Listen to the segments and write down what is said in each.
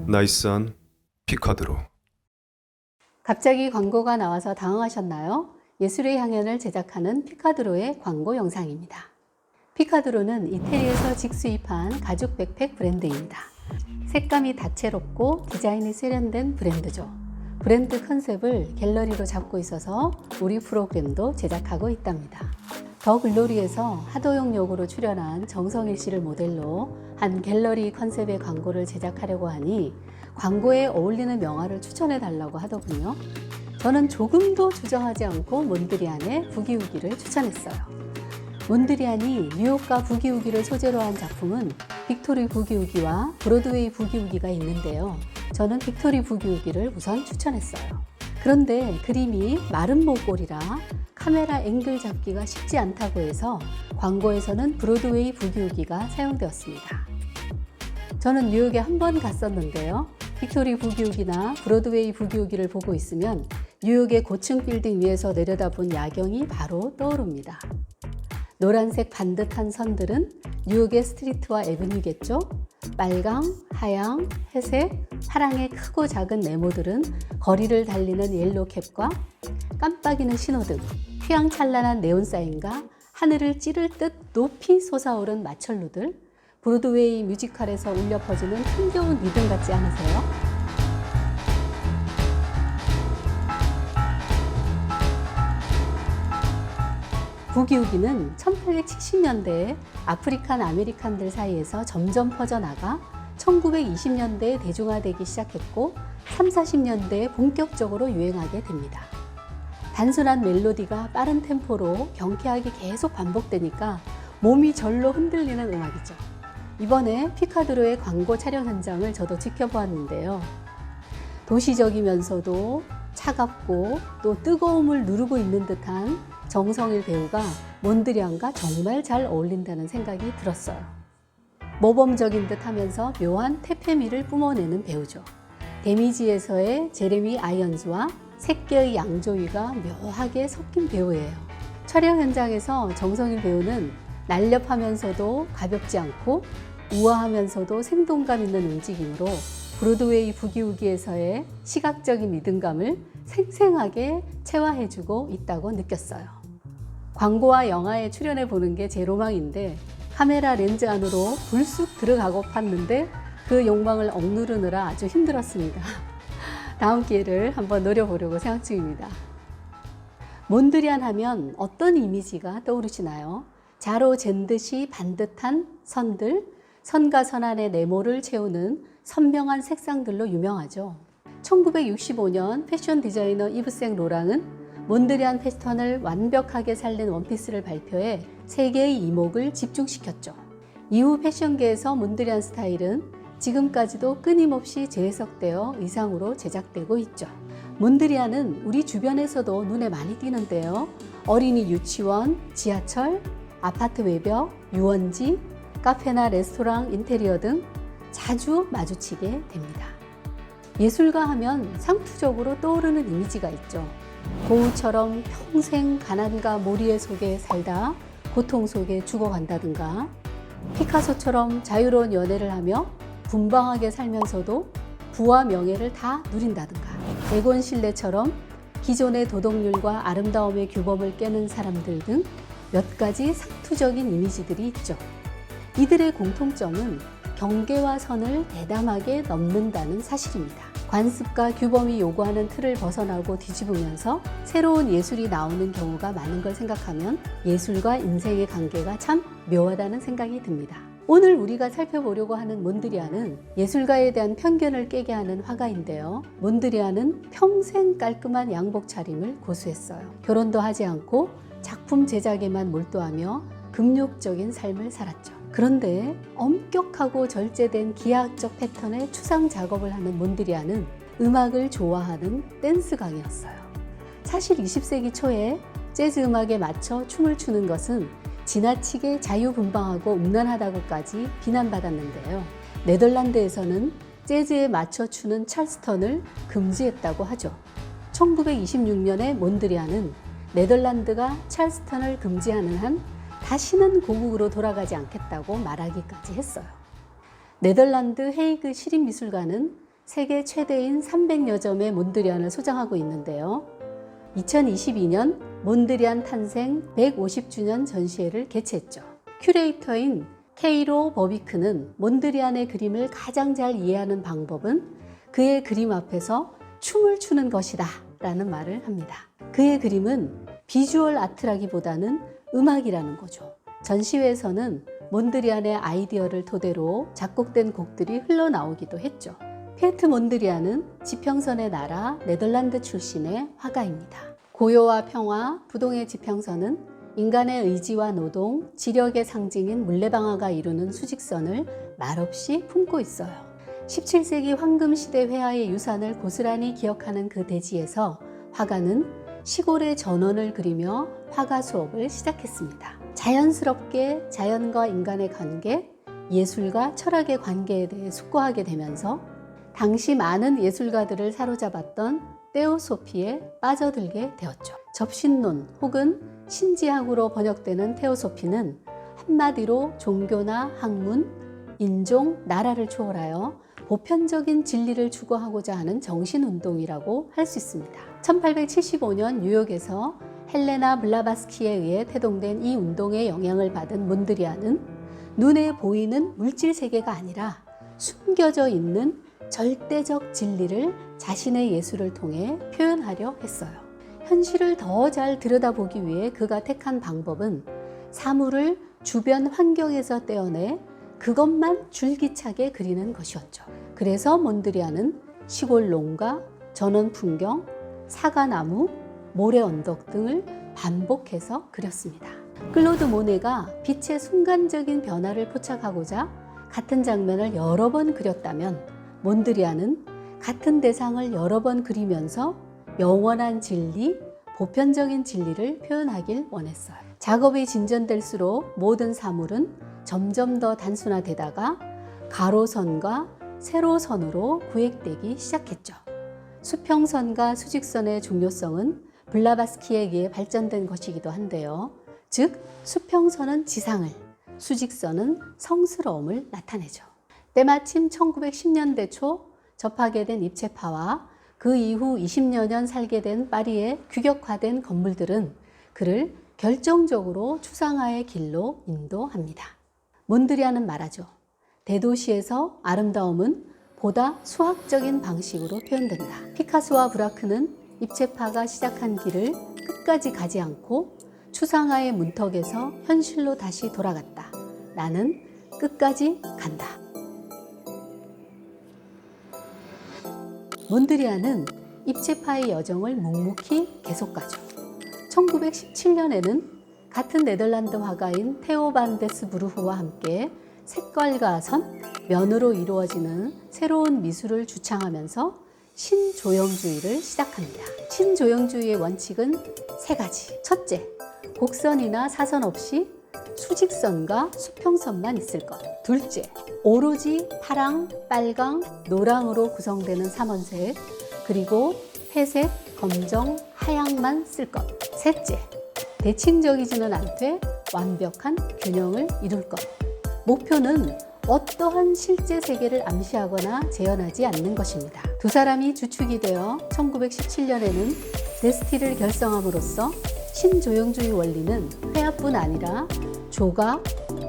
나이스한 피카드로. 갑자기 광고가 나와서 당황하셨나요? 예술의 향연을 제작하는 피카드로의 광고 영상입니다. 피카드로는 이태리에서 직수입한 가죽 백팩 브랜드입니다. 색감이 다채롭고 디자인이 세련된 브랜드죠. 브랜드 컨셉을 갤러리로 잡고 있어서 우리 프로그램도 제작하고 있답니다. 더 글로리에서 하도영 역으로 출연한 정성일 씨를 모델로 한 갤러리 컨셉의 광고를 제작하려고 하니 광고에 어울리는 명화를 추천해 달라고 하더군요. 저는 조금도 주저하지 않고 몬드리안의 부기우기를 추천했어요. 몬드리안이 뉴욕과 부기우기를 소재로 한 작품은 빅토리 부기우기와 브로드웨이 부기우기가 있는데요. 저는 빅토리 부기우기를 우선 추천했어요. 그런데 그림이 마른 모골이라 카메라 앵글 잡기가 쉽지 않다고 해서 광고에서는 브로드웨이 부기우기가 사용되었습니다. 저는 뉴욕에 한 번 갔었는데요. 빅토리 부기우기나 브로드웨이 부기우기를 보고 있으면 뉴욕의 고층 빌딩 위에서 내려다본 야경이 바로 떠오릅니다. 노란색 반듯한 선들은 뉴욕의 스트리트와 애비뉴겠죠? 빨강, 하양, 회색, 파랑의 크고 작은 네모들은 거리를 달리는 옐로캡과 깜빡이는 신호등, 휘황찬란한 네온사인과 하늘을 찌를 듯 높이 솟아오른 마철루들, 브로드웨이 뮤지컬에서 울려 퍼지는 흥겨운 리듬 같지 않으세요? 부기우기는 1870년대에 아프리칸 아메리칸들 사이에서 점점 퍼져나가 1920년대에 대중화되기 시작했고 30~40년대에 본격적으로 유행하게 됩니다. 단순한 멜로디가 빠른 템포로 경쾌하게 계속 반복되니까 몸이 절로 흔들리는 음악이죠. 이번에 피카드로의 광고 촬영 현장을 저도 지켜보았는데요. 도시적이면서도 차갑고 또 뜨거움을 누르고 있는 듯한 정성일 배우가 몬드리안과 정말 잘 어울린다는 생각이 들었어요. 모범적인 듯 하면서 묘한 퇴폐미를 뿜어내는 배우죠. 데미지에서의 제레미 아이언즈와 색계의 양조위가 묘하게 섞인 배우예요. 촬영 현장에서 정성일 배우는 날렵하면서도 가볍지 않고 우아하면서도 생동감 있는 움직임으로 브로드웨이 부기우기에서의 시각적인 리듬감을 생생하게 체화해주고 있다고 느꼈어요. 광고와 영화에 출연해 보는 게 제 로망인데 카메라 렌즈 안으로 불쑥 들어가고 팠는데 그 욕망을 억누르느라 아주 힘들었습니다. 다음 기회를 한번 노려보려고 생각 중입니다. 몬드리안 하면 어떤 이미지가 떠오르시나요? 자로 잰 듯이 반듯한 선들, 선과 선 안의 네모를 채우는 선명한 색상들로 유명하죠. 1965년 패션 디자이너 이브생 로랑은 몬드리안 패턴을 완벽하게 살린 원피스를 발표해 세계의 이목을 집중시켰죠. 이후 패션계에서 몬드리안 스타일은 지금까지도 끊임없이 재해석되어 의상으로 제작되고 있죠. 몬드리안은 우리 주변에서도 눈에 많이 띄는데요. 어린이 유치원, 지하철, 아파트 외벽, 유원지, 카페나 레스토랑 인테리어 등 자주 마주치게 됩니다. 예술가 하면 상투적으로 떠오르는 이미지가 있죠. 고우처럼 평생 가난과 모리의 속에 살다 고통 속에 죽어간다든가, 피카소처럼 자유로운 연애를 하며 분방하게 살면서도 부와 명예를 다 누린다든가, 에곤 실레처럼 기존의 도덕률과 아름다움의 규범을 깨는 사람들 등 몇 가지 상투적인 이미지들이 있죠. 이들의 공통점은 경계와 선을 대담하게 넘는다는 사실입니다. 관습과 규범이 요구하는 틀을 벗어나고 뒤집으면서 새로운 예술이 나오는 경우가 많은 걸 생각하면 예술과 인생의 관계가 참 묘하다는 생각이 듭니다. 오늘 우리가 살펴보려고 하는 몬드리안은 예술가에 대한 편견을 깨게 하는 화가인데요. 몬드리안은 평생 깔끔한 양복 차림을 고수했어요. 결혼도 하지 않고 작품 제작에만 몰두하며 금욕적인 삶을 살았죠. 그런데 엄격하고 절제된 기하학적 패턴의 추상 작업을 하는 몬드리안은 음악을 좋아하는 댄스광이었어요. 사실 20세기 초에 재즈 음악에 맞춰 춤을 추는 것은 지나치게 자유분방하고 음란하다고까지 비난받았는데요. 네덜란드에서는 재즈에 맞춰 추는 찰스턴을 금지했다고 하죠. 1926년에 몬드리안은 네덜란드가 찰스턴을 금지하는 한 다시는 고국으로 돌아가지 않겠다고 말하기까지 했어요. 네덜란드 헤이그 시립미술관은 세계 최대인 300여 점의 몬드리안을 소장하고 있는데요. 2022년 몬드리안 탄생 150주년 전시회를 개최했죠. 큐레이터인 케이로 버비크는 몬드리안의 그림을 가장 잘 이해하는 방법은 그의 그림 앞에서 춤을 추는 것이다 라는 말을 합니다. 그의 그림은 비주얼 아트라기보다는 음악이라는 거죠. 전시회에서는 몬드리안의 아이디어를 토대로 작곡된 곡들이 흘러나오기도 했죠. 피에트 몬드리안은 지평선의 나라 네덜란드 출신의 화가입니다. 고요와 평화, 부동의 지평선은 인간의 의지와 노동, 지력의 상징인 물레방아가 이루는 수직선을 말없이 품고 있어요. 17세기 황금시대 회화의 유산을 고스란히 기억하는 그 대지에서 화가는 시골의 전원을 그리며 화가 수업을 시작했습니다. 자연스럽게 자연과 인간의 관계, 예술과 철학의 관계에 대해 숙고하게 되면서 당시 많은 예술가들을 사로잡았던 테오소피에 빠져들게 되었죠. 접신론 혹은 신지학으로 번역되는 테오소피는 한마디로 종교나 학문, 인종, 나라를 초월하여 보편적인 진리를 추구하고자 하는 정신운동이라고 할 수 있습니다. 1875년 뉴욕에서 헬레나 블라바스키에 의해 태동된 이 운동의 영향을 받은 몬드리안은 눈에 보이는 물질 세계가 아니라 숨겨져 있는 절대적 진리를 자신의 예술을 통해 표현하려 했어요. 현실을 더 잘 들여다보기 위해 그가 택한 방법은 사물을 주변 환경에서 떼어내 그것만 줄기차게 그리는 것이었죠. 그래서 몬드리안은 시골 농가, 전원 풍경, 사과나무, 모래 언덕 등을 반복해서 그렸습니다. 클로드 모네가 빛의 순간적인 변화를 포착하고자 같은 장면을 여러 번 그렸다면 몬드리안은 같은 대상을 여러 번 그리면서 영원한 진리, 보편적인 진리를 표현하길 원했어요. 작업이 진전될수록 모든 사물은 점점 더 단순화되다가 가로선과 세로선으로 구획되기 시작했죠. 수평선과 수직선의 중요성은 블라바스키에 의해 발전된 것이기도 한데요. 즉, 수평선은 지상을, 수직선은 성스러움을 나타내죠. 때마침 1910년대 초 접하게 된 입체파와 그 이후 20여 년 살게 된 파리의 규격화된 건물들은 그를 결정적으로 추상화의 길로 인도합니다. 몬드리안은 말하죠. 대도시에서 아름다움은 보다 수학적인 방식으로 표현된다. 피카소와 브라크는 입체파가 시작한 길을 끝까지 가지 않고 추상화의 문턱에서 현실로 다시 돌아갔다. 나는 끝까지 간다. 몬드리안은 입체파의 여정을 묵묵히 계속가죠. 1917년에는 같은 네덜란드 화가인 테오 반 데스 브루흐와 함께 색깔과 선, 면으로 이루어지는 새로운 미술을 주창하면서 신조형주의를 시작합니다. 신조형주의의 원칙은 세 가지. 첫째, 곡선이나 사선 없이 수직선과 수평선만 있을 것. 둘째, 오로지 파랑, 빨강, 노랑으로 구성되는 삼원색, 그리고 회색, 검정, 하양만 쓸 것. 셋째, 대칭적이지는 않되 완벽한 균형을 이룰 것. 목표는 어떠한 실제 세계를 암시하거나 재현하지 않는 것입니다. 두 사람이 주축이 되어 1917년에는 데스티를 결성함으로써 신조형주의 원리는 회화뿐 아니라 조각,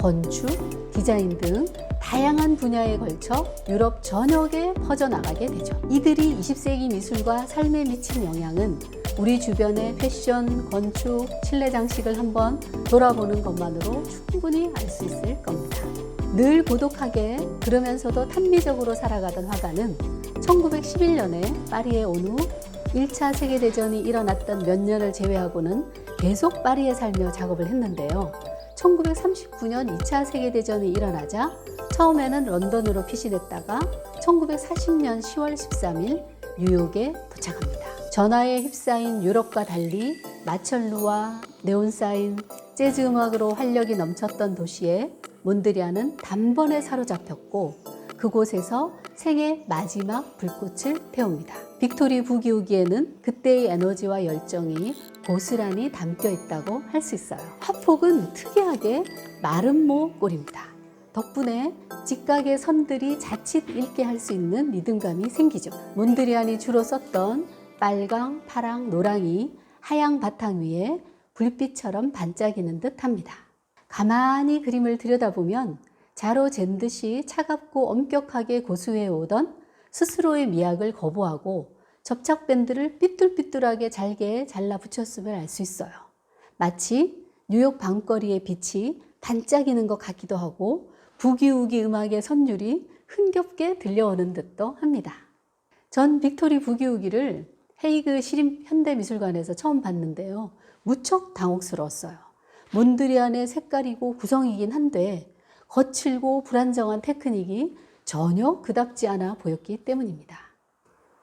건축, 디자인 등 다양한 분야에 걸쳐 유럽 전역에 퍼져나가게 되죠. 이들이 20세기 미술과 삶에 미친 영향은 우리 주변의 패션, 건축, 실내 장식을 한번 돌아보는 것만으로 충분히 알 수 있을 겁니다. 늘 고독하게 그러면서도 탄미적으로 살아가던 화가는 1911년에 파리에 온 후 1차 세계대전이 일어났던 몇 년을 제외하고는 계속 파리에 살며 작업을 했는데요. 1939년 2차 세계대전이 일어나자 처음에는 런던으로 피신했다가 1940년 10월 13일 뉴욕에 도착합니다. 전화에 휩싸인 유럽과 달리 마철루와 네온사인, 재즈 음악으로 활력이 넘쳤던 도시에 몬드리안은 단번에 사로잡혔고 그곳에서 생애 마지막 불꽃을 태웁니다. 빅토리 부기우기에는 그때의 에너지와 열정이 고스란히 담겨 있다고 할 수 있어요. 화폭은 특이하게 마름모 꼴입니다. 덕분에 직각의 선들이 자칫 읽게 할 수 있는 리듬감이 생기죠. 몬드리안이 주로 썼던 빨강, 파랑, 노랑이 하양 바탕 위에 불빛처럼 반짝이는 듯 합니다. 가만히 그림을 들여다보면 자로 잰 듯이 차갑고 엄격하게 고수해 오던 스스로의 미학을 거부하고 접착밴드를 삐뚤삐뚤하게 잘게 잘라 붙였음을 알 수 있어요. 마치 뉴욕 밤거리의 빛이 반짝이는 것 같기도 하고 부기우기 음악의 선율이 흥겹게 들려오는 듯도 합니다. 전 빅토리 부기우기를 헤이그 시립현대미술관에서 처음 봤는데요. 무척 당혹스러웠어요. 몬드리안의 색깔이고 구성이긴 한데 거칠고 불안정한 테크닉이 전혀 그답지 않아 보였기 때문입니다.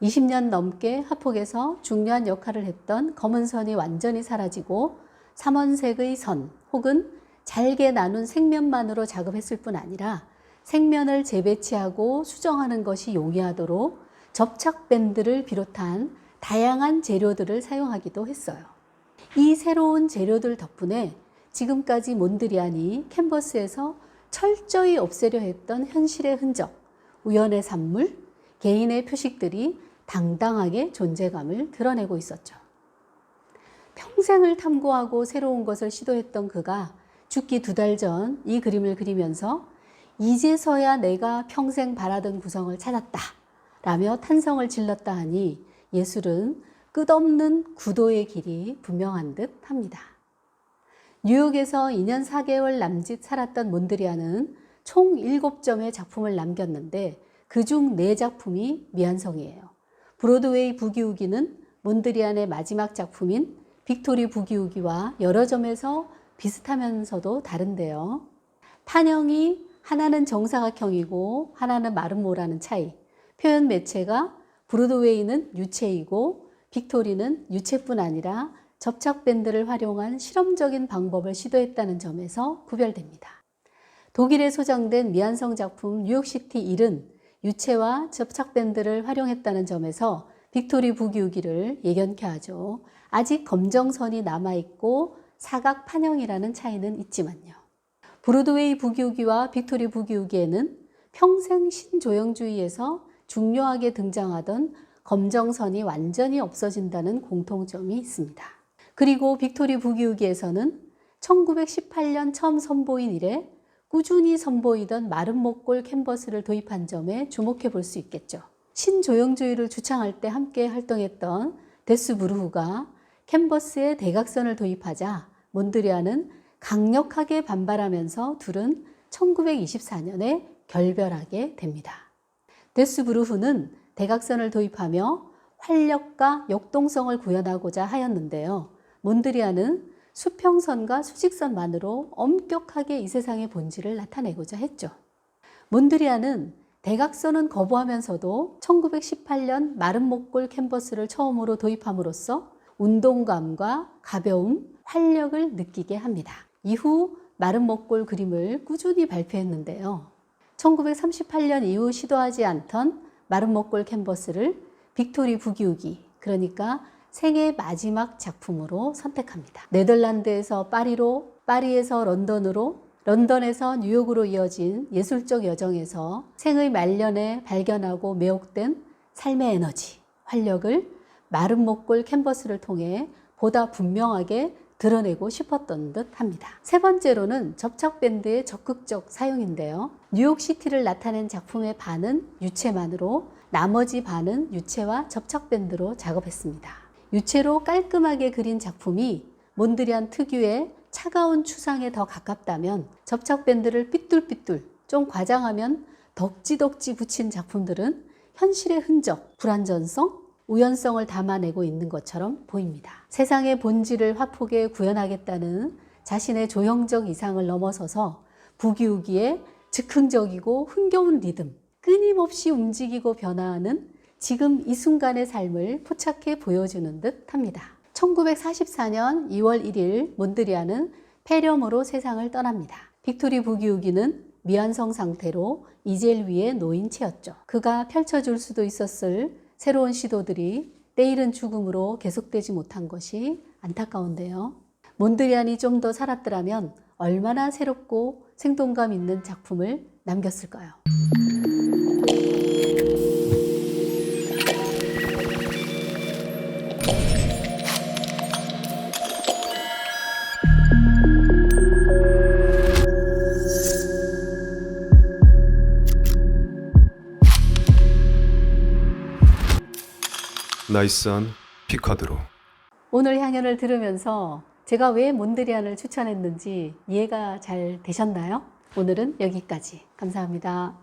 20년 넘게 하폭에서 중요한 역할을 했던 검은 선이 완전히 사라지고 삼원색의 선 혹은 잘게 나눈 색면만으로 작업했을 뿐 아니라 색면을 재배치하고 수정하는 것이 용이하도록 접착밴드를 비롯한 다양한 재료들을 사용하기도 했어요. 이 새로운 재료들 덕분에 지금까지 몬드리안이 캔버스에서 철저히 없애려 했던 현실의 흔적, 우연의 산물, 개인의 표식들이 당당하게 존재감을 드러내고 있었죠. 평생을 탐구하고 새로운 것을 시도했던 그가 죽기 2달 전 이 그림을 그리면서 이제서야 내가 평생 바라던 구성을 찾았다 라며 탄성을 질렀다 하니 예술은 끝없는 구도의 길이 분명한 듯 합니다. 뉴욕에서 2년 4개월 남짓 살았던 몬드리안은 총 7점의 작품을 남겼는데 그중 4작품이 미완성이에요. 브로드웨이 부기우기는 몬드리안의 마지막 작품인 빅토리 부기우기와 여러 점에서 비슷하면서도 다른데요. 판형이 하나는 정사각형이고 하나는 마름모라는 차이, 표현 매체가 브로드웨이는 유체이고 빅토리는 유체뿐 아니라 접착밴드를 활용한 실험적인 방법을 시도했다는 점에서 구별됩니다. 독일에 소장된 미완성 작품 뉴욕시티 1은 유체와 접착밴드를 활용했다는 점에서 빅토리 부기우기를 예견케 하죠. 아직 검정선이 남아있고 사각 판형이라는 차이는 있지만요. 브로드웨이 부기우기와 빅토리 부기우기에는 평생 신조형주의에서 중요하게 등장하던 검정선이 완전히 없어진다는 공통점이 있습니다. 그리고 빅토리 부기우기에서는 1918년 처음 선보인 이래 꾸준히 선보이던 마른 목골 캔버스를 도입한 점에 주목해 볼 수 있겠죠. 신조형주의를 주창할 때 함께 활동했던 데스 브루흐가 캔버스에 대각선을 도입하자 몬드리안은 강력하게 반발하면서 둘은 1924년에 결별하게 됩니다. 데스 브루흐는 대각선을 도입하며 활력과 역동성을 구현하고자 하였는데요. 몬드리안은 수평선과 수직선만으로 엄격하게 이 세상의 본질을 나타내고자 했죠. 몬드리안은 대각선은 거부하면서도 1918년 마른 목골 캔버스를 처음으로 도입함으로써 운동감과 가벼움, 활력을 느끼게 합니다. 이후 마른 목골 그림을 꾸준히 발표했는데요. 1938년 이후 시도하지 않던 마른 목골 캔버스를 빅토리 부기우기, 그러니까 생애 마지막 작품으로 선택합니다. 네덜란드에서 파리로, 파리에서 런던으로, 런던에서 뉴욕으로 이어진 예술적 여정에서 생의 말년에 발견하고 매혹된 삶의 에너지, 활력을 마른 목골 캔버스를 통해 보다 분명하게 드러내고 싶었던 듯 합니다. 세 번째로는 접착밴드의 적극적 사용인데요. 뉴욕시티를 나타낸 작품의 반은 유체만으로 나머지 반은 유체와 접착밴드로 작업했습니다. 유체로 깔끔하게 그린 작품이 몬드리안 특유의 차가운 추상에 더 가깝다면 접착밴드를 삐뚤삐뚤, 좀 과장하면 덕지덕지 붙인 작품들은 현실의 흔적, 불완전성, 우연성을 담아내고 있는 것처럼 보입니다. 세상의 본질을 화폭에 구현하겠다는 자신의 조형적 이상을 넘어서서 부기우기에 즉흥적이고 흥겨운 리듬, 끊임없이 움직이고 변화하는 지금 이 순간의 삶을 포착해 보여주는 듯 합니다. 1944년 2월 1일 몬드리안은 폐렴으로 세상을 떠납니다. 빅토리 부기우기는 미완성 상태로 이젤 위에 놓인 채였죠. 그가 펼쳐줄 수도 있었을 새로운 시도들이 때이른 죽음으로 계속되지 못한 것이 안타까운데요. 몬드리안이 좀 더 살았더라면 얼마나 새롭고 생동감 있는 작품을 남겼을까요? 나이스한 피카드로. 오늘 향연을 들으면서 제가 왜 몬드리안을 추천했는지 이해가 잘 되셨나요? 오늘은 여기까지. 감사합니다.